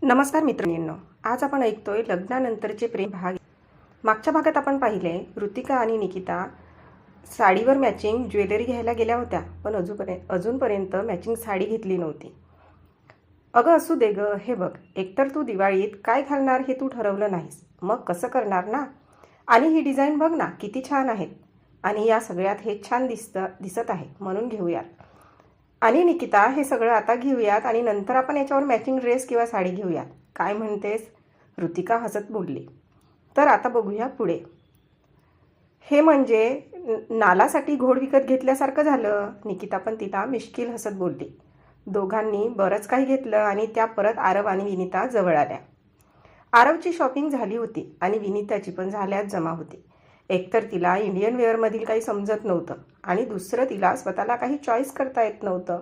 नमस्कार मित्रांनो, आज आपण ऐकतोय लग्नानंतरचे प्रेम भाग. मागच्या भागात आपण पाहिले ऋतिका आणि निकिता साडीवर मॅचिंग ज्वेलरी घ्यायला गेल्या होत्या, पण अजूनपर्यंत मॅचिंग साडी घेतली नव्हती. अगं असू दे ग, हे बघ, एकतर तू दिवाळीत काय घालणार हे तू ठरवलं नाहीस, मग कसं करणार ना. आणि ही डिझाईन बघ ना, किती छान आहेत. आणि या सगळ्यात हे छान दिसत आहे म्हणून घेऊयात. आणि निकिता, हे सगळं आता घेऊयात आणि नंतर आपण याच्यावर मॅचिंग ड्रेस किंवा साडी घेऊयात. काय म्हणतेस? ऋतिका हसत बोलली. तर आता बघूया पुढे. हे म्हणजे नालासाठी घोड विकत घेतल्यासारखं झालं. निकिता पण तिला मिश्किल हसत बोलली. दोघांनी बरंच काही घेतलं आणि त्या परत आरव आणि विनिता जवळ आल्या. आरवची शॉपिंग झाली होती आणि विनिताची पण झाल्यात जमा होती. एकतर तिला इंडियन वेअरमधील काही समजत नव्हतं आणि दुसरं तिला स्वतःला काही चॉईस करता येत नव्हतं,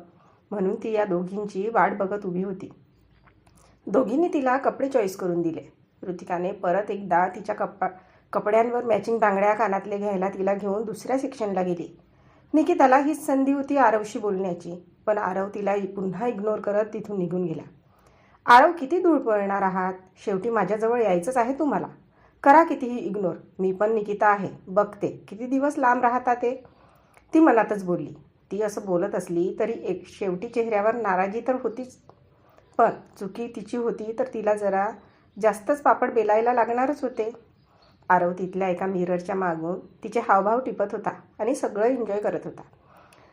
म्हणून ती या दोघींची वाट बघत उभी होती. दोघींनी तिला कपडे चॉईस करून दिले. ऋतिकाने परत एकदा तिच्या कपड्यांवर मॅचिंग बांगड्या कानातले घ्यायला तिला घेऊन दुसऱ्या सेक्शनला गेली. निकिताला हीच संधी होती आरवशी बोलण्याची, पण आरव तिला पुन्हा इग्नोर करत तिथून निघून गेला. आरव, किती दूर पळणार आहात? शेवटी माझ्याजवळ यायचंच आहे तुम्हाला. करा कितीही इग्नोर, मी पण निकिता आहे, बघते किती दिवस लांब राहता ते. ती मनातच बोलली. ती असं बोलत असली तरी शेवटी चेहऱ्यावर नाराजी तर होतीच, पण चुकी तिची होती तर तिला जरा जास्तच पापड बेलायला लागणारच होते. आरव तिथल्या एका मिररच्या मागून तिचे हावभाव टिपत होता आणि सगळं एन्जॉय करत होता.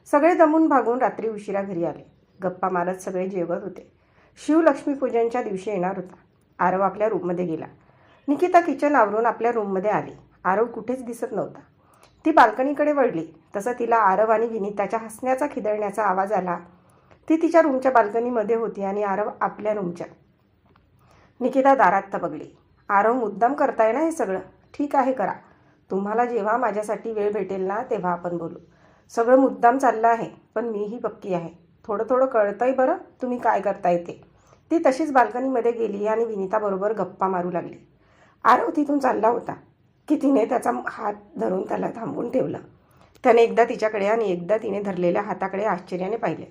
सगळे दमून भागून रात्री उशिरा घरी आले. गप्पा मारत सगळे जेवत होते. शिवलक्ष्मीपूजनच्या दिवशी येणार होता. आरव आपल्या रूममध्ये गेला. निकिता किचन आवरून आपल्या रूममध्ये आली. आरव कुठेच दिसत नव्हता. ती बाल्कनीकडे वळली तसं तिला आरव आणि विनिताच्या हसण्याचा खिदळण्याचा आवाज आला. ती तिच्या रूमच्या बाल्कनीमध्ये होती आणि आरव आपल्या रूमच्या. निकिता दारात तबकली. आरव, मुद्दाम करताय ना हे सगळं? ठीक आहे, करा. तुम्हाला जेव्हा माझ्यासाठी वेळ भेटेल ना तेव्हा आपण बोलू. सगळं मुद्दाम चाललं आहे, पण मीही पक्की आहे. थोडं थोडं कळतंय बरं तुम्ही काय करताय ते. ती तशीच बाल्कनीमध्ये गेली आणि विनिताबरोबर गप्पा मारू लागली. आरव तिथून चालला होता की तिने त्याचा हात धरून त्याला थांबवून ठेवलं. त्याने एकदा तिच्याकडे आणि एकदा तिने धरलेल्या हाताकडे आश्चर्याने पाहिले.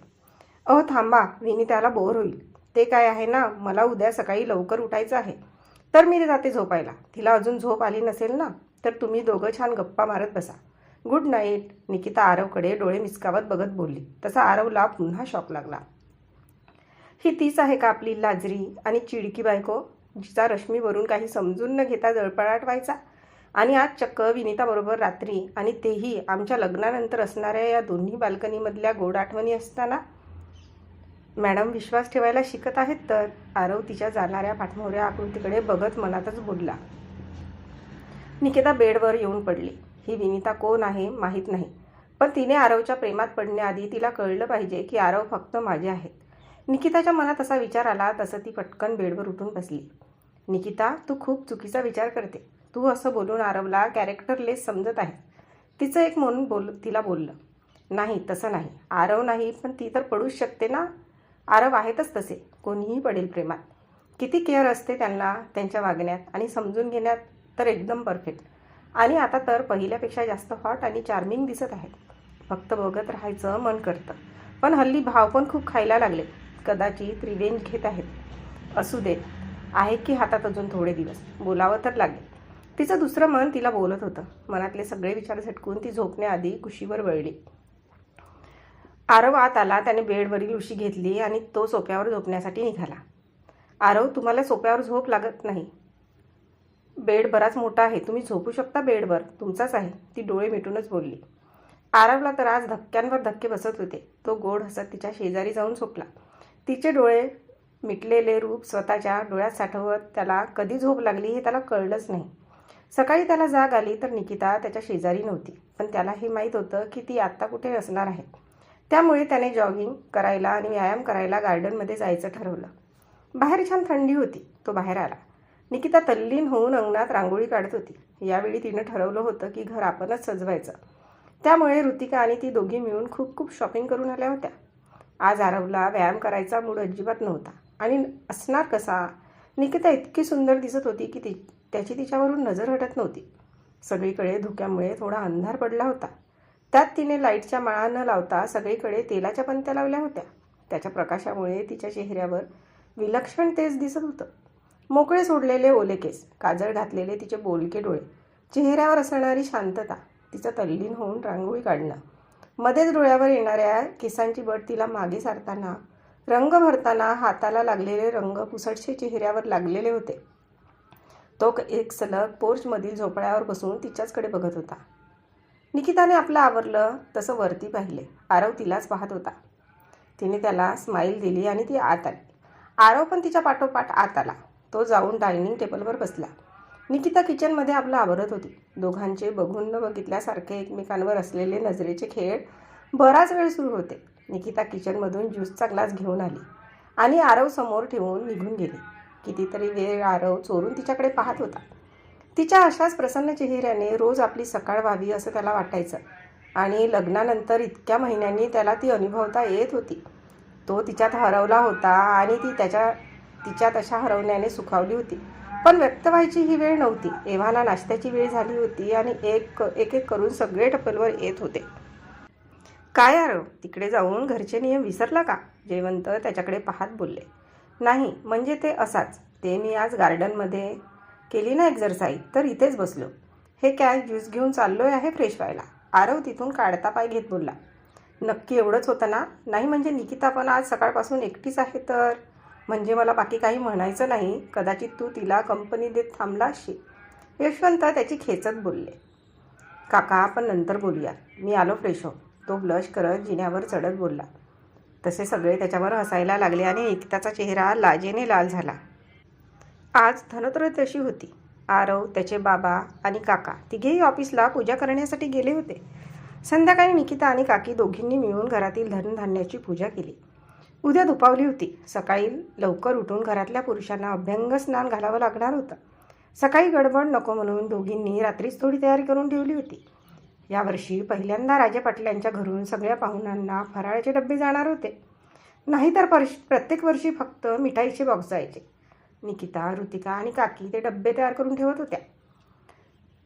थांबा, विनिताला बोर होईल. ते काय आहे ना, मला उद्या सकाळी लवकर उठायचं आहे, तर मी जाते झोपायला. तिला अजून झोप आली नसेल ना, तर तुम्ही दोघं छान गप्पा मारत बसा. Good night. निकिता आरवकडे डोळे मिचकावत बघत बोलली. तसा आरवला पुन्हा शॉक लागला. ही तीच आहे का आपली लाजरी आणि चिडकी बायको, जिचा रश्मीवरून काही समजून न घेता जळफळाट व्हायचा? आणि आज चक्क विनिताबरोबर रात्री, आणि तेही आमच्या लग्नानंतर असणाऱ्या या दोन्ही बाल्कनीमधल्या गोड आठवणी असताना. मॅडम विश्वास ठेवायला शिकत आहेत तर. आरव तिच्या जाणाऱ्या पाठमोऱ्या आकृतीकडे बघत मनातच बोलला. निकिता बेडवर येऊन पडली. ही विनिता कोण आहे माहीत नाही, पण तिने आरवच्या प्रेमात पडण्याआधी तिला कळलं पाहिजे की आरव फक्त माझे आहेत. निकिताच्या मनात असा विचार आला तसं ती पटकन बेडवर उठून बसली. निकिता, तू खूप चुकीचा विचार करते. तू असं बोलून आरवला कॅरेक्टरलेस समजत आहे. तिचं एक म्हणून तिला बोललं. नाही, तसं नाही. आरव नाही, पण ती तर पडूच शकते ना. आरव आहेतच तसे, कोणीही पडेल प्रेमात. किती केअर असते त्यांना त्यांच्या वागण्यात, आणि समजून घेण्यात तर एकदम परफेक्ट. आणि आता तर पहिल्यापेक्षा जास्त हॉट आणि चार्मिंग दिसत आहेत. फक्त बघत राहायचं मन करतं. पण हल्ली भाव पण खूप खायला लागले. कदाचित रिवेंज घेत आहेत. असू देत, आहेत की हातात अजून थोडे दिवस. बोलावं तर लागेल. तिचं दुसरं मन तिला बोलत होतं. मनातले सगळे विचार झटकून ती झोपण्याआधी कुशीवर वळली. आरव आत आला. त्याने बेडवरील उशी घेतली आणि तो सोफ्यावर झोपण्यासाठी निघाला. आरव, तुम्हाला सोफ्यावर झोप लागत नाही. बेड बराच मोठा आहे, तुम्ही झोपू शकता बेडवर, तुमचाच आहे. ती डोळे मिटूनच बोलली. आरवला तर आज धक्क्यांवर धक्के बसत होते. तो गोड हसत तिच्या शेजारी जाऊन झोपला. तिचे डोळे मिटलेले रूप स्वतःच्या डोळ्यात साठवत त्याला कधी झोप लागली हे त्याला कळलंच नाही. सकाळी त्याला जाग आली तर निकिता त्याच्या शेजारी नव्हती, पण त्याला हे माहीत होतं की ती आत्ता कुठे असणार आहे. त्यामुळे त्याने जॉगिंग करायला आणि व्यायाम करायला गार्डनमध्ये जायचं ठरवलं. बाहेर छान थंडी होती. तो बाहेर आला. निकिता तल्लीन होऊन अंगणात रांगोळी काढत होती. यावेळी तिनं ठरवलं होतं की घर आपणच सजवायचं. त्यामुळे ऋतिका आणि ती दोघी मिळून खूप खूप शॉपिंग करून आल्या होत्या. आज आरवला व्यायाम करायचा मूड अजिबात नव्हता, आणि असणार कसा. निकिता इतकी सुंदर दिसत होती की त्याची तिच्यावरून नजर हटत नव्हती. सगळीकडे धुक्यामुळे थोडा अंधार पडला होता. त्यात तिने लाईटच्या माळा न लावता सगळीकडे तेलाच्या पंत्या लावल्या होत्या. त्याच्या प्रकाशामुळे तिच्या चेहऱ्यावर विलक्षण तेच दिसत होतं. मोकळे सोडलेले ओले केस, काजळ घातलेले तिचे बोलके डोळे, चेहऱ्यावर असणारी शांतता, तिचं तल्लीन होऊन रांगोळी काढणं, मध्येच डोळ्यावर येणाऱ्या केसांची बट तिला मागे सारताना, रंग भरताना हाताला लागलेले रंग पुसटसे चेहऱ्यावर लागलेले होते. तो एक सलग पोर्चमधील झोपड्यावर बसून तिच्याचकडे बघत होता. निकिताने आपलं आवरलं तसं वरती पाहिले. आरव तिलाच पाहत होता. तिने त्याला स्माईल दिली आणि ती आत आली. आरव पण तिच्या पाठोपाठ आत आला. तो जाऊन डायनिंग टेबलवर बसला. निकिता किचनमध्ये आपलं आवरत होती. दोघांचे बघून न बघितल्यासारखे एकमेकांवर असलेले नजरेचे खेळ बराच वेळ सुरू होते. निकिता किचनमधून ज्यूसचा ग्लास घेऊन आली आणि आरव समोर ठेवून निघून गेली. कितीतरी वेळ आरव चोरून तिच्याकडे पाहत होता. तिच्या अशाच प्रसन्न चेहऱ्याने रोज आपली सकाळ व्हावी असं त्याला वाटायचं आणि लग्नानंतर इतक्या महिन्यांनी त्याला ती अनुभवता येत होती. तो तिच्यात हरवला होता आणि ती तिच्या तशा हरवण्याने सुखावली होती. पण व्यक्त व्हायची ही वेळ नव्हती. एव्हाना नाश्त्याची वेळ झाली होती आणि एक एक करून सगळे टेबलवर येत होते. काय आरव, तिकडे जाऊन घरचे नियम विसरला का? जयवंत त्याच्याकडे पाहत बोलले. नाही, म्हणजे ते असाच. ते मी आज गार्डनमध्ये केली ना एक्झरसाईज, तर इथेच बसलो. हे काय ज्यूस घेऊन चाललोय आहे फ्रेश व्हायला. आरव तिथून काढता पाय घेत बोलला. नक्की एवढंच होतं ना? नाही म्हणजे निकिता पण आज सकाळपासून एकटीच आहे तर? म्हणजे मला बाकी काही म्हणायचं नाही. कदाचित तू तिला कंपनी देत थांबला असशील. यशवंत त्याची खेचत बोलले. काका, आपण नंतर बोलूया. मी आलो फ्रेश हो. तो ब्लश करत जिन्यावर चढत बोलला. तसे सगळे त्याच्यावर हसायला लागले आणि निकिताचा चेहरा लाजेने लाल झाला. आज धनत्रयोदशी होती. आरव, त्याचे बाबा आणि काका तिघेही ऑफिसला पूजा करण्यासाठी गेले होते. संध्याकाळी निकिता आणि काकी दोघींनी मिळून घरातील धनधान्याची पूजा केली. उद्या दुपावली होती. सकाळी लवकर उठून घरातल्या पुरुषांना अभ्यंग स्नान घालावं लागणार होतं. सकाळी गडबड नको म्हणून दोघींनी रात्रीच थोडी तयारी करून ठेवली होती. यावर्षी पहिल्यांदा राजे पाटलांच्या घरून सगळ्या पाहुण्यांना फराळाचे डबे जाणार होते. नाहीतर प्रत्येक वर्षी फक्त मिठाईचे बॉक्स जायचे. निकिता, ऋतिका आणि काकी ते डबे तयार करून ठेवत होत्या.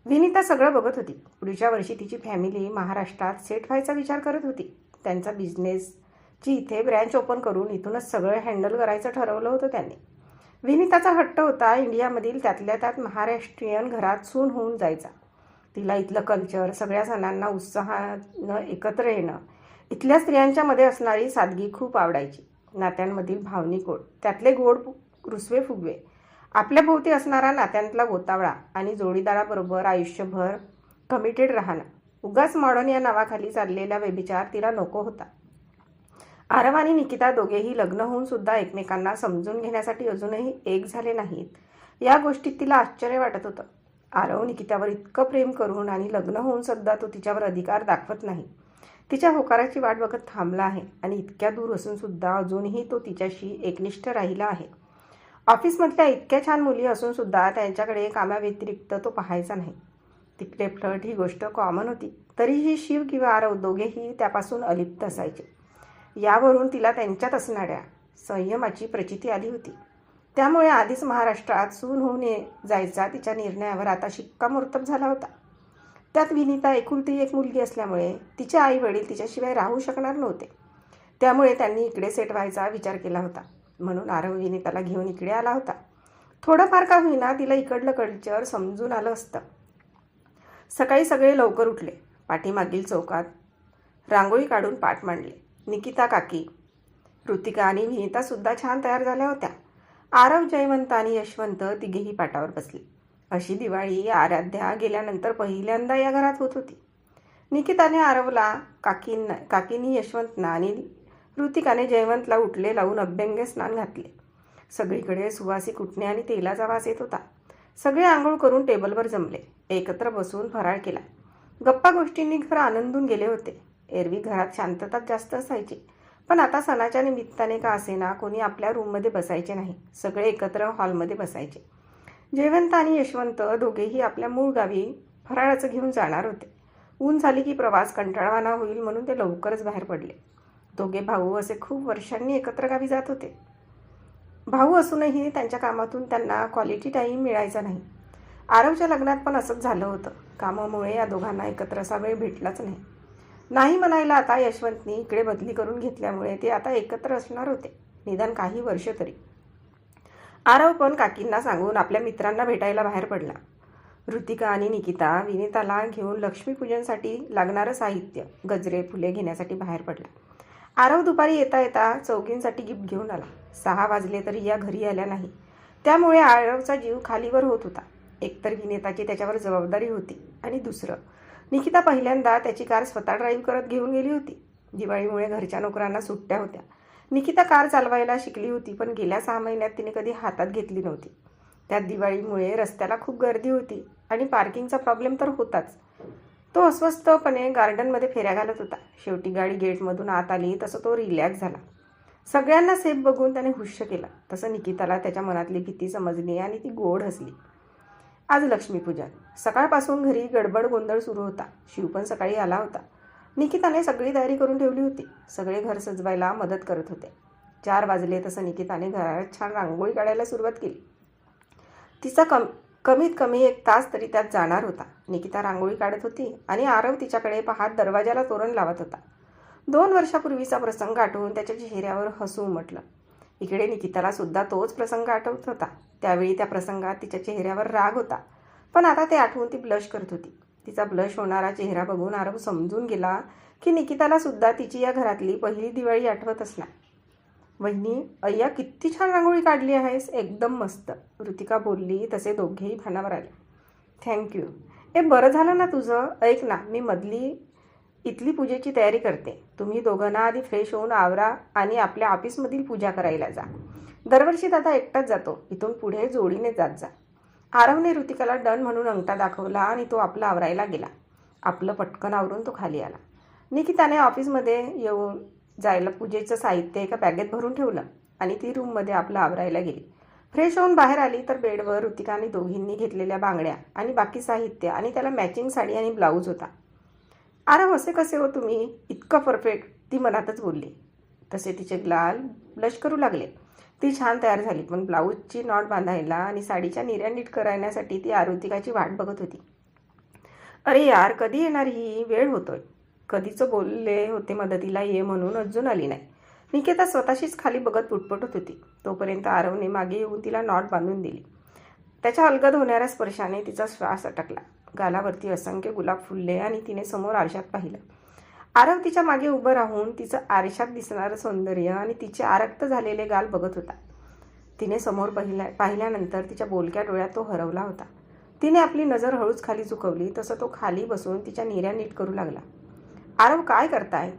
विनिता सगळं बघत होती. पुढच्या वर्षी तिची फॅमिली महाराष्ट्रात सेट व्हायचा विचार करत होती. त्यांचा बिझनेसची इथे ब्रँच ओपन करून इथूनच सगळं हँडल करायचं ठरवलं होतं त्यांनी. विनिताचा हट्ट होता इंडियामधील त्यातल्या त्यात महाराष्ट्रीयन घरात सून होऊन जायचा. तिला इथलं कल्चर, सगळ्या सणांना उत्साहानं एकत्र येणं, इथल्या स्त्रियांच्यामध्ये असणारी सादगी खूप आवडायची. नात्यांमधील भावनिक ओढ, त्यातले गोड रुसवे फुगवे, आपल्या भोवती असणारा नात्यांतला गोतावळा आणि जोडीदाराबरोबर आयुष्यभर कमिटेड राहणं. उगाच मॉडर्न या नावाखाली चाललेला व्यभिचार तिला नको होता. आरव आणि निकिता दोघेही लग्न होऊन सुद्धा एकमेकांना समजून घेण्यासाठी अजूनही एक झाले नाहीत. या गोष्टीत तिला आश्चर्य वाटत होतं. आरव निकितावर इतकं प्रेम करून आणि लग्न होऊन सुद्धा तो तिच्यावर अधिकार दाखवत नाही. तिच्या होकाराची वाट बघत थांबला आहे आणि इतक्या दूर असून सुद्धा अजूनही तो तिच्याशी एकनिष्ठ राहिला आहे. ऑफिसमधल्या इतक्या छान मुली असून सुद्धा त्यांच्याकडे कामाव्यतिरिक्त तो पाहायचा नाही. तिकडे फ्लर्ट ही गोष्ट कॉमन होती. तरीही शिव किंवा आरव दोघेही त्यापासून अलिप्त असायचे. यावरून तिला त्यांच्यात असणाऱ्या संयमाची प्रचिती आली होती. त्यामुळे आधीच महाराष्ट्रात सून होऊन जायचा तिच्या निर्णयावर आता शिक्कामोर्तब झाला होता. त्यात विनिता एकुलती एक मुलगी असल्यामुळे तिचे आई वडील तिच्याशिवाय राहू शकणार नव्हते. त्यामुळे त्यांनी इकडे सेट व्हायचा विचार केला होता. म्हणून आरव विनिताला घेऊन इकडे आला होता. थोडंफार का होईना तिला इकडलं कल्चर समजून आलं असतं. सकाळी सगळे लवकर उठले. पाठीमागील चौकात रांगोळी काढून पाट मांडले. निकिता, काकी, ऋतिका आणि विनितासुद्धा छान तयार झाल्या होत्या. आरव, जयवंत आणि यशवंत तिघेही पाटावर बसले. अशी दिवाळी आराध्या गेल्यानंतर पहिल्यांदा या घरात होत होती. निकिताने आरवला, काकींनी यशवंतना आणि ऋतिकाने जयवंतला उठले लावून अभ्यंग स्नान घातले. सगळीकडे सुवासिक उठणे आणि तेलाचा वास येत होता. सगळे आंघोळ करून टेबलवर जमले. एकत्र बसून फराळ केला. गप्पा गोष्टींनी घर आनंदून गेले होते. एरवी घरात शांतता जास्त असायची, पण आता सणाच्या निमित्ताने का असेना कोणी आपल्या रूममध्ये बसायचे नाही. सगळे एकत्र हॉलमध्ये बसायचे. जयवंत आणि यशवंत दोघेही आपल्या मूळ गावी फराळाचं घेऊन जाणार होते. ऊन झाली की प्रवास कंटाळवाणा होईल म्हणून ते लवकरच बाहेर पडले. दोघे भाऊ असे खूप वर्षांनी एकत्र गावी जात होते. भाऊ असूनही त्यांच्या कामातून त्यांना क्वालिटी टाईम मिळायचा नाही. आरवच्या लग्नात पण असंच झालं होतं. कामामुळे या दोघांना एकत्र असा वेळ भेटलाच नाही. नाही म्हणायला आता यशवंतनी इकडे बदली करून घेतल्यामुळे ते आता एकत्र असणार होते, निदान काही वर्ष तरी. आरव पण काकींना सांगून आपल्या मित्रांना भेटायला बाहेर पडला. ऋतिका आणि निकिता विनिताला घेऊन लक्ष्मीपूजनसाठी लागणारं साहित्य, गजरे, फुले घेण्यासाठी बाहेर पडला. आरव दुपारी येता येता चौघींसाठी गिफ्ट घेऊन आला. 6 वाजले तरी या घरी आल्या नाही. त्यामुळे आरवचा जीव खालीवर होत होता. एकतर विनिताची त्याच्यावर जबाबदारी होती आणि दुसरं, निकिता पहिल्यांदा त्याची कार स्वतः ड्राईव्ह करत घेऊन गेली होती. दिवाळीमुळे घरच्या नोकरांना सुट्ट्या होत्या. निकिता कार चालवायला शिकली होती, पण गेल्या 6 महिन्यात तिने कधी हातात घेतली नव्हती. त्यात दिवाळीमुळे रस्त्याला खूप गर्दी होती आणि पार्किंगचा प्रॉब्लेम तर होताच. तो अस्वस्थपणे गार्डनमध्ये फेऱ्या घालत होता. शेवटी गाडी गेटमधून आत आली तसं तो रिलॅक्स झाला. सगळ्यांना सेफ बघून त्याने हुश्य केलं. तसं निकिताला त्याच्या मनातली भीती समजली आणि ती गोड हसली. आज लक्ष्मीपूजन. सकाळपासून घरी गडबड गोंधळ सुरू होता. शिव पण सकाळी आला होता. निकिताने सगळी तयारी करून ठेवली होती. सगळे घर सजवायला मदत करत होते. 4 वाजले तसं निकिताने घरात छान रांगोळी काढायला सुरुवात केली. तिचा कमीत कमी 1 तास तरी त्यात जाणार होता. निकिता रांगोळी काढत होती आणि आरव तिच्याकडे पाहत दरवाजाला तोरण लावत होता. 2 वर्षापूर्वीचा प्रसंग आठवून त्याच्या चेहऱ्यावर हसू उमटलं. इकडे निकिताला सुद्धा तोच प्रसंग आठवत होता. त्यावेळी त्या प्रसंगात तिच्या चेहऱ्यावर राग होता, पण आता ते आठवून ती ब्लश करत होती. तिचा ब्लश होणारा चेहरा बघून आरव समजून गेला की निकिताला सुद्धा तिची या घरातली पहिली दिवाळी आठवत असणार. वहिनी, अय्या किती छान रांगोळी काढली आहेस, एकदम मस्त, ऋतिका बोलली तसे दोघेही भानावर आले. थँक्यू. बरं झालं ना तुझं. ऐक ना, मी इथली पूजेची तयारी करते. तुम्ही दोघांना आधी फ्रेश होऊन आवरा आणि आपल्या ऑफिसमधील पूजा करायला जा. दरवर्षी दादा एकटाच जातो. इथून पुढे जोडीने जात जा. आरवने ऋतिकाला डन म्हणून अंगठा दाखवला आणि तो आपला आवरायला गेला. आपलं पटकन आवरून तो खाली आला. निकिताने ऑफिसमध्ये येऊन जायला पूजेचं साहित्य एका बॅगेत भरून ठेवलं आणि ती रूममध्ये आपलं आवरायला गेली. फ्रेश होऊन बाहेर आली तर बेडवर ऋतिकाने दोघींनी घेतलेल्या बांगड्या आणि बाकी साहित्य आणि त्याला मॅचिंग साडी आणि ब्लाऊज होता. आरव, असे कसे हो तुम्ही, इतकं परफेक्ट, ती मनातच बोलली. तसे तिचे लाल ब्लश करू लागले. ती छान तयार झाली, पण ब्लाऊजची नॉट बांधायला आणि साडीच्या निर्या नीट करण्यासाठी ती ऋतिकाची वाट बघत होती. अरे यार, कधी येणार ही, वेळ होतोय. कधीचं बोलले होते मदतीला ये म्हणून, अजून आली नाही. निकिता स्वतःशीच खाली बघत पुटपुटत होती. तोपर्यंत आरवने मागे येऊन तिला नॉट बांधून दिली. त्याच्या अलगद होणाऱ्या स्पर्शाने तिचा श्वास अटकला. गालावरती असंख्य गुलाब फुलले आणि तिने समोर आरशात पाहिलं. आरव तिच्या मागे उभं राहून तिचं आरशात दिसणारं सौंदर्य आणि तिचे आरक्त झालेले गाल बघत होता. तिने समोर पाहिल्यानंतर तिच्या बोलक्या डोळ्यात तो हरवला होता. तिने आपली नजर हळूच खाली झुकवली तसं तो खाली बसून तिच्या निर्या नीट करू लागला. आरव, काय करताय?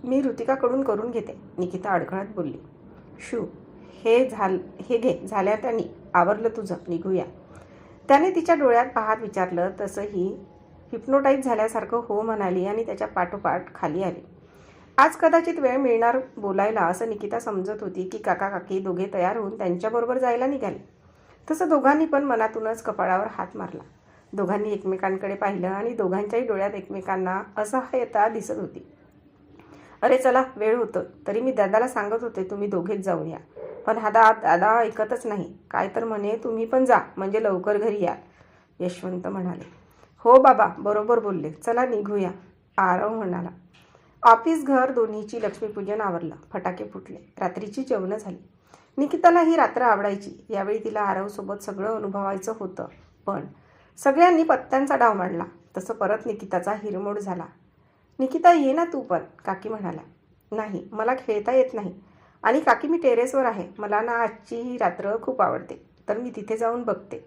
मी ऋतिकाकडून करून घेते, निकिता अडखळत बोलली. शू, हे घे, झाल्या त्यांनी, आवरलं तुझं, निघूया. त्याने तिच्या डोळ्यात पाहत विचारलं. तसंही हिप्नोटाईज झाल्यासारखं हो म्हणाली आणि त्याच्या पाठोपाठ खाली आली. आज कदाचित वेळ मिळणार बोलायला असं निकिता समजत होती की काका काकी दोघे तयार होऊन त्यांच्याबरोबर जायला निघाले. तसं दोघांनी पण मनातूनच कपाळावर हात मारला. दोघांनी एकमेकांकडे पाहिलं आणि दोघांच्याही डोळ्यात एकमेकांना असहाय्यता दिसत होती. अरे चला, वेळ होतो. तरी मी दादाला सांगत होते तुम्ही दोघेच जाऊन या, पण हा दादा ऐकतच नाही. काय तर म्हणे तुम्ही पण जा, म्हणजे लवकर घरी या, यशवंत म्हणाले. हो बाबा, बरोबर बोलले, चला निघूया, आरव म्हणाला. ऑफिस घर दोन्हीची लक्ष्मीपूजन आवरलं. फटाके फुटले. रात्रीची जेवणं झाली. निकिताला ही रात्र आवडायची. यावेळी तिला आरवसोबत सगळं अनुभवायचं होतं, पण सगळ्यांनी पत्त्यांचा डाव मांडला. तसं परत निकिताचा हिरमोड झाला. निकिता, ये ना तू पण, काकी म्हणाल्या. नाही, मला खेळता येत नाही आणि काकी मी टेरेसवर आहे. मला ना आजची ही रात्र खूप आवडते, तर मी तिथे जाऊन बघते.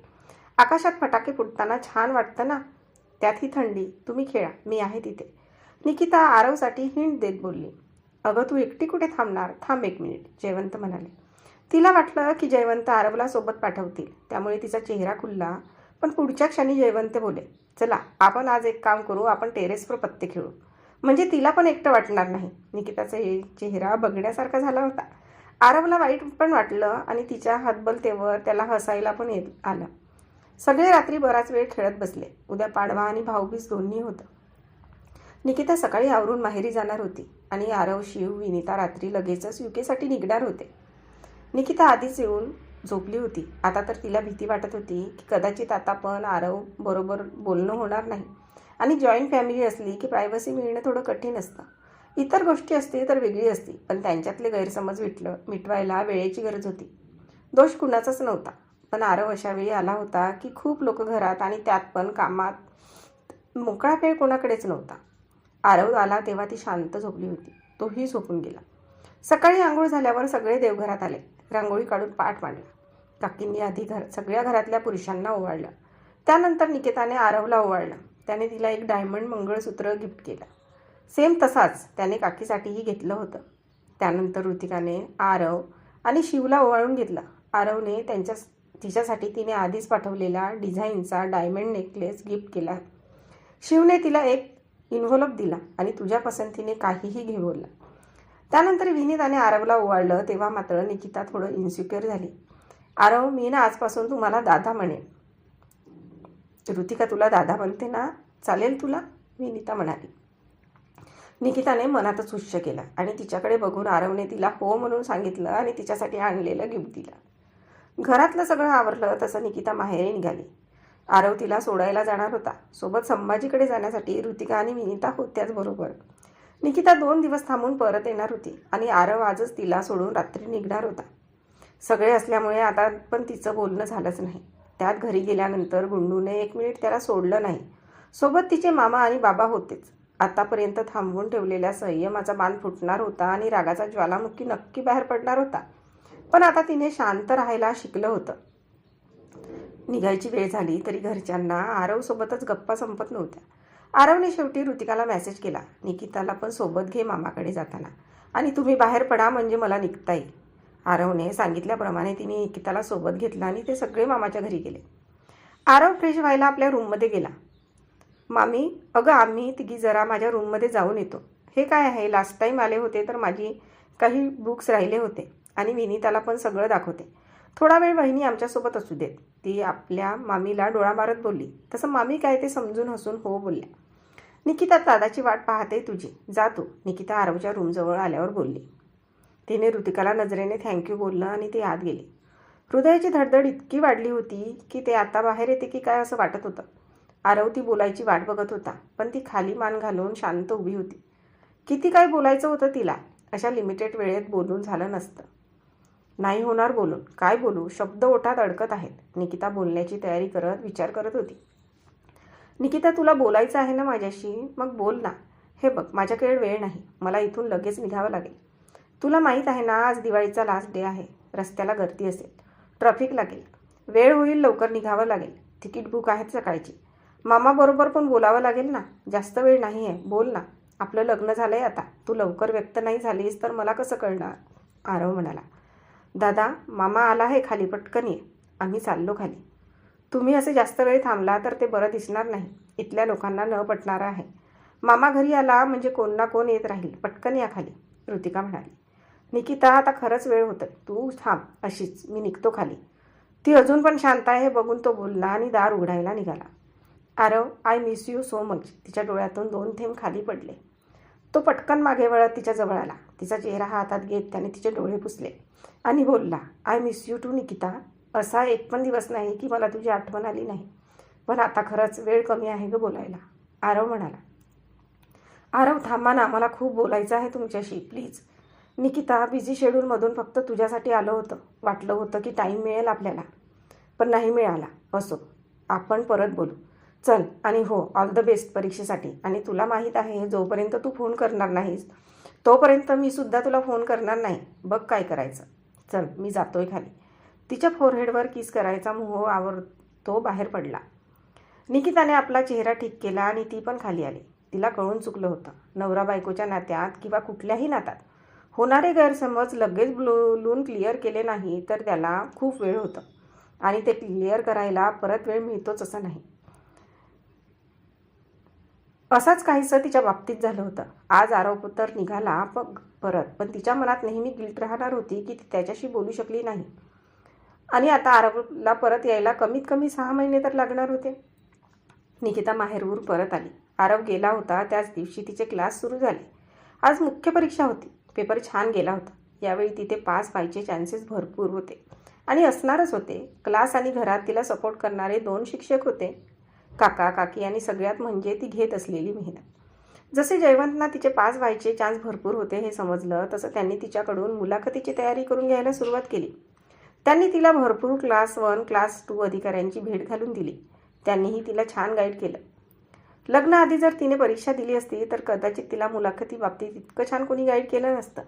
आकाशात फटाके फुटताना छान वाटतं ना, त्यात ही थंडी. तुम्ही खेळा, मी आहे तिथे, निकिता आरवसाठी हिंट देत बोलली. अगं, तू एकटी कुठे थांबणार, थांब 1 मिनिट, जयवंत म्हणाले. तिला वाटलं की जयवंत आरवला सोबत पाठवतील, त्यामुळे तिचा चेहरा खुलला. पण पुढच्या क्षणी जयवंत बोले, चला आपण आज एक काम करू, आपण टेरेसवर पत्ते खेळू, म्हणजे तिला पण एकटं वाटणार नाही. निकिताचा चेहरा बघण्यासारखा झाला होता. आरवला वाईट पण वाटलं आणि तिच्या हातबलतेवर त्याला हसायला पण आलं. सगळे रात्री बराच वेळ खेळत बसले. उद्या पाडवा आणि भाऊबीज दोन्ही होतं. निकिता सकाळी आवरून माहेरी जाणार होती आणि आरव, शिव, विनिता रात्री लगेचच युकेसाठी निघणार होते. निकिता आधीच येऊन झोपली होती. आता तर तिला भीती वाटत होती की कदाचित आता पण आरव बरोबर बोलणं होणार नाही आणि जॉईंट फॅमिली असली की प्रायव्हसी मिळणं थोडं कठीण असतं. इतर गोष्टी असतील तर वेगळी असती, पण त्यांच्यातले गैरसमज मिटवायला वेळेची गरज होती. दोष कुणाचाच नव्हता, पण आरव अशा वेळी आला होता की खूप लोक घरात आणि त्यात पण कामात, मोकळा वेळ कोणाकडेच नव्हता. आरव आला तेव्हा ती शांत झोपली होती. तोही झोपून गेला. सकाळी आंघोळ झाल्यावर सगळे देवघरात आले. रांगोळी काढून पाठ मांडला. काकींनी आधी सगळ्या घरातल्या पुरुषांना ओवाळलं. त्यानंतर निकिताने आरवला ओवाळलं. त्याने तिला एक डायमंड मंगळसूत्र गिफ्ट केलं. सेम तसाच त्याने काकीसाठीही घेतलं होतं. त्यानंतर ऋतिकाने आरव आणि शिवला ओवाळून घेतलं. आरवने तिच्यासाठी तिने आधीच पाठवलेला डिझाईनचा डायमंड नेकलेस गिफ्ट केला. शिवने तिला एक इन्व्हॉल्व दिला आणि तुझ्या पसंतीने काहीही घे बोलला. त्यानंतर विनीताने आरवला ओवाळलं तेव्हा मात्र निकिता थोडं इन्सिक्युअर झाली. आरव, मी ना आजपासून तुम्हाला दादा म्हणेन. ऋतिका, तुला दादा म्हणते ना, चालेल तुला? विनीता म्हणाली. निकिताने मनातच हुश्य केला आणि तिच्याकडे बघून आरवने तिला हो म्हणून सांगितलं आणि तिच्यासाठी आणलेलं गिफ्ट दिलं. घरातलं सगळं आवरलं तसं निकिता माहेरी निघाली. आरव तिला सोडायला जाणार होता. सोबत संभाजीकडे जाण्यासाठी ऋतिका आणि विनीता होत्याच बरोबर. निकिता 2 दिवस थांबून परत येणार होती आणि आरव आजच तिला सोडून रात्री निघणार होता. सगळे असल्यामुळे आता पण तिचं बोलणं झालंच नाही. त्यात घरी गेल्यानंतर गुंडूने 1 मिनिट त्याला सोडलं नाही. सोबत तिचे मामा आणि बाबा होतेच. आतापर्यंत थांबवून ठेवलेल्या संयमाचा बांध फुटणार होता आणि रागाचा ज्वालामुखी नक्की बाहेर पडणार होता. पण आता तिने शांत राहायला शिकलं होतं. निघायची वेळ झाली तरी घरच्यांना आरवसोबतच गप्पा संपत नव्हत्या. आरवने शेवटी ऋतिकाला मेसेज केला, निकिताला पण सोबत घे मामाकडे जाताना, आणि तुम्ही बाहेर पडा म्हणजे मला निघता येईल. आरवने सांगितल्याप्रमाणे तिने निकिताला सोबत घेतला आणि ते सगळे मामाच्या घरी गेले. आरव फ्रेश व्हायला आपल्या रूममध्ये गेला. मामी, अगं आम्ही तिघी जरा माझ्या रूममध्ये जाऊन येतो. हे काय आहे, लास्ट टाईम आले होते तर माझी काही बुक्स राहिले होते आणि विनीताला पण सगळं दाखवते. थोडा वेळ वहिनी आमच्यासोबत असू देत, ती आपल्या मामीला डोळा मारत बोलली. तसं मामी काय ते समजून हसून हो बोलल्या. निकिता, दादाची वाट पाहते तुझी, जा तू, निकिता आरवच्या रूमजवळ आल्यावर बोलली. तिने ऋतिकाला नजरेने थँक्यू बोललं आणि ती आत गेली. हृदयाची धडधड इतकी वाढली होती की ते आता बाहेर येते की काय असं वाटत होतं. आरव ती बोलायची वाट बघत होता, पण ती खाली मान घालून शांत उभी होती. किती काय बोलायचं होतं तिला, अशा लिमिटेड वेळेत बोलून झालं नसतं. नाही होणार बोलून, काय बोलू, शब्द ओठात अडकत आहेत. निकिता बोलण्याची तयारी करत विचार करत होती. निकिता, तुला बोलायचं आहे ना माझ्याशी, मग बोल ना. हे बघ, माझ्याकडे वेळ नाही, मला इथून लगेच निघावं लागेल. तुला माहीत आहे ना, आज दिवाळीचा लास्ट डे आहे. रस्त्याला गर्दी असेल, ट्रॅफिक लागेल, वेळ होईल, लवकर निघावं लागेल. तिकीट बुक आहेत सकाळची. मामाबरोबर पण बोलावं लागेल ना, जास्त वेळ नाही आहे, बोल ना. आपलं लग्न झालं आहे आता, तू लवकर व्यक्त नाही झालीस तर मला कसं कळणार? आरव म्हणाला. दादा, मामा आला आहे खाली, पटकन ये. आम्ही चाललो खाली. तुम्ही असे जास्त वेळ थांबला तर ते बरं दिसणार नाही, इथल्या लोकांना न पटणारं आहे. मामा घरी आला म्हणजे कोण ना कोण येत राहील, पटकन या खाली, ऋतिका म्हणाली. निकिता, आता खरंच वेळ होतोय, तू थांब अशीच, मी निघतो खाली. ती अजून पण शांत आहे हे बघून तो बोलला आणि दार उघडायला निघाला. Aarav, I miss you so much. तिच्या डोळ्यातून 2 थेंब खाली पडले. तो पटकन मागे वळत तिच्या जवळ आला. तिचा चेहरा हातात घेत त्याने तिचे डोळे पुसले आणि बोलला, I miss you too Nikita. असा एक पण दिवस नाही की मला तुझी आठवण आली नाही, पण आता खरंच वेळ कमी आहे गं बोलायला, आरव म्हणाला. आरव, थांबा ना, मला खूप बोलायचं आहे तुमच्याशी, प्लीज. निकिता, बिझी शेड्यूलमधून फक्त तुझ्यासाठी आलं होतं. वाटलं होतं की टाईम मिळेल आपल्याला, पण नाही मिळाला. असो, आपण परत बोलू. चल, आणि हो, ऑल द बेस्ट परीक्षेसाठी. आणि तुला माहीत आहे, जोपर्यंत तू फोन करणार नाहीस तोपर्यंत मी सुद्धा तुला फोन करणार नाही. बघ काय करायचं. चल, मी जातोय खाली. तिच्या फोरहेडवर किस करायचा मोह आवरतो बाहेर पडला. निकिताने आपला चेहरा ठीक केला आणि ती पण खाली आली. तिला कळून चुकलं होतं. नवरा बायकोच्या नात्यात किंवा कुठल्याही नात्यात होणारे गैरसमज लगेच बोलून क्लिअर केले नाही तर त्याला खूप वेळ होतं आणि ते क्लिअर करायला परत वेळ मिळतोच असं नाही. असंच काहीसं तिच्या बाबतीत झालं होतं. आज आरव तर निघाला परत, पण तिच्या मनात नेहमी गिल्ट राहणार होती की ती त्याच्याशी बोलू शकली नाही. आणि आता आरवला परत यायला कमीत कमी 6 महिने तर लागणार होते. निकिता माहेरवरून परत आली. आरव गेला होता त्याच दिवशी तिचे क्लास सुरू झाले. आज मुख्य परीक्षा होती. पेपर छान गेला होता. यावेळी तिथे पास व्हायचे चान्सेस भरपूर होते आणि असणारच होते. क्लास आणि घरात तिला सपोर्ट करणारे 2 शिक्षक होते, काका काकी, आणि सगळ्यात म्हणजे ती घेत असलेली मेहनत. जसे जयवंतना तिचे पास व्हायचे चान्स भरपूर होते हे समजलं तसं त्यांनी तिच्याकडून मुलाखतीची तयारी करून घ्यायला सुरुवात केली. त्यांनी तिला भरपूर क्लास 1 क्लास 2 अधिकाऱ्यांची भेट घालून दिली. त्यांनीही तिला छान गाईड केलं. लग्नाआधी जर तिने परीक्षा दिली असती तर कदाचित तिला मुलाखती बाबतीत इतकं छान कोणी गाईड केलं नसतं.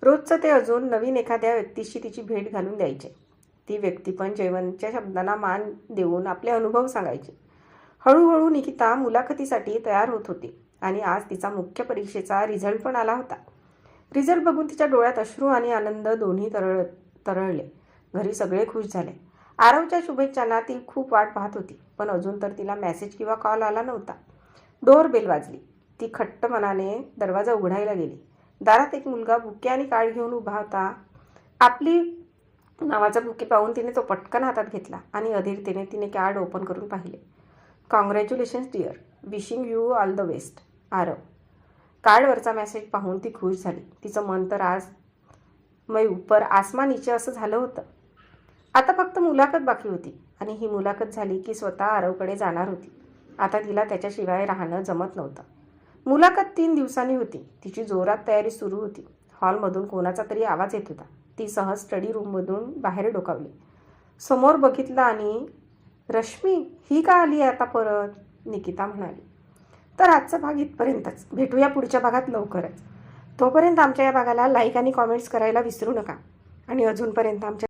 रोजचं ते अजून नवीन एखाद्या व्यक्तीशी तिची भेट घालून द्यायचे. ती व्यक्ती पण जयवंतच्या शब्दांना मान देऊन आपले अनुभव सांगायची. हळूहळू निकिता मुलाखतीसाठी तयार होत होती आणि आज तिचा मुख्य परीक्षेचा रिझल्ट पण आला होता. रिझल्ट बघून तिच्या डोळ्यात अश्रू आणि आनंद दोन्ही तरळले. घरी सगळे खुश झाले. आरवच्या शुभेच्छांना ती खूप वाट पाहत होती, पण अजून तर तिला मेसेज किंवा कॉल आला नव्हता. डोअर बेल वाजली. ती खट्ट मनाने दरवाजा उघडायला गेली. दारात एक मुलगा बुके आणि कार्ड घेऊन उभा होता. आपली नावाचा बुके पाहून तिने तो पटकन हातात घेतला आणि अधीरतेने तिने कार्ड ओपन करून पाहिले. Congratulations dear, wishing you all the best, Aarav. कार्डवरचा मेसेज पाहून ती खुश झाली. तिचं मन तर आज मै ऊपर आसमान नीचे असं झालं होतं. आता फक्त मुलाखत बाकी होती आणि ही मुलाखत झाली की स्वतः आरवकडे जाणार होती. आता तिला त्याच्याशिवाय राहणं जमत नव्हतं. मुलाखत 3 दिवसांनी होती. तिची जोरात तयारी सुरू होती. हॉलमधून कोणाचा तरी आवाज येत होता. ती सहज स्टडी रूममधून बाहेर डोकावली. समोर बघितलं आणि रश्मी, ही का आली आता परत, निकिता म्हणाली. तर आजचा भाग इथपर्यंतच. भेटूया पुढच्या भागात लवकरच. तोपर्यंत आमच्या या भागाला लाईक आणि कॉमेंट्स करायला विसरू नका आणि अजूनपर्यंत आमच्या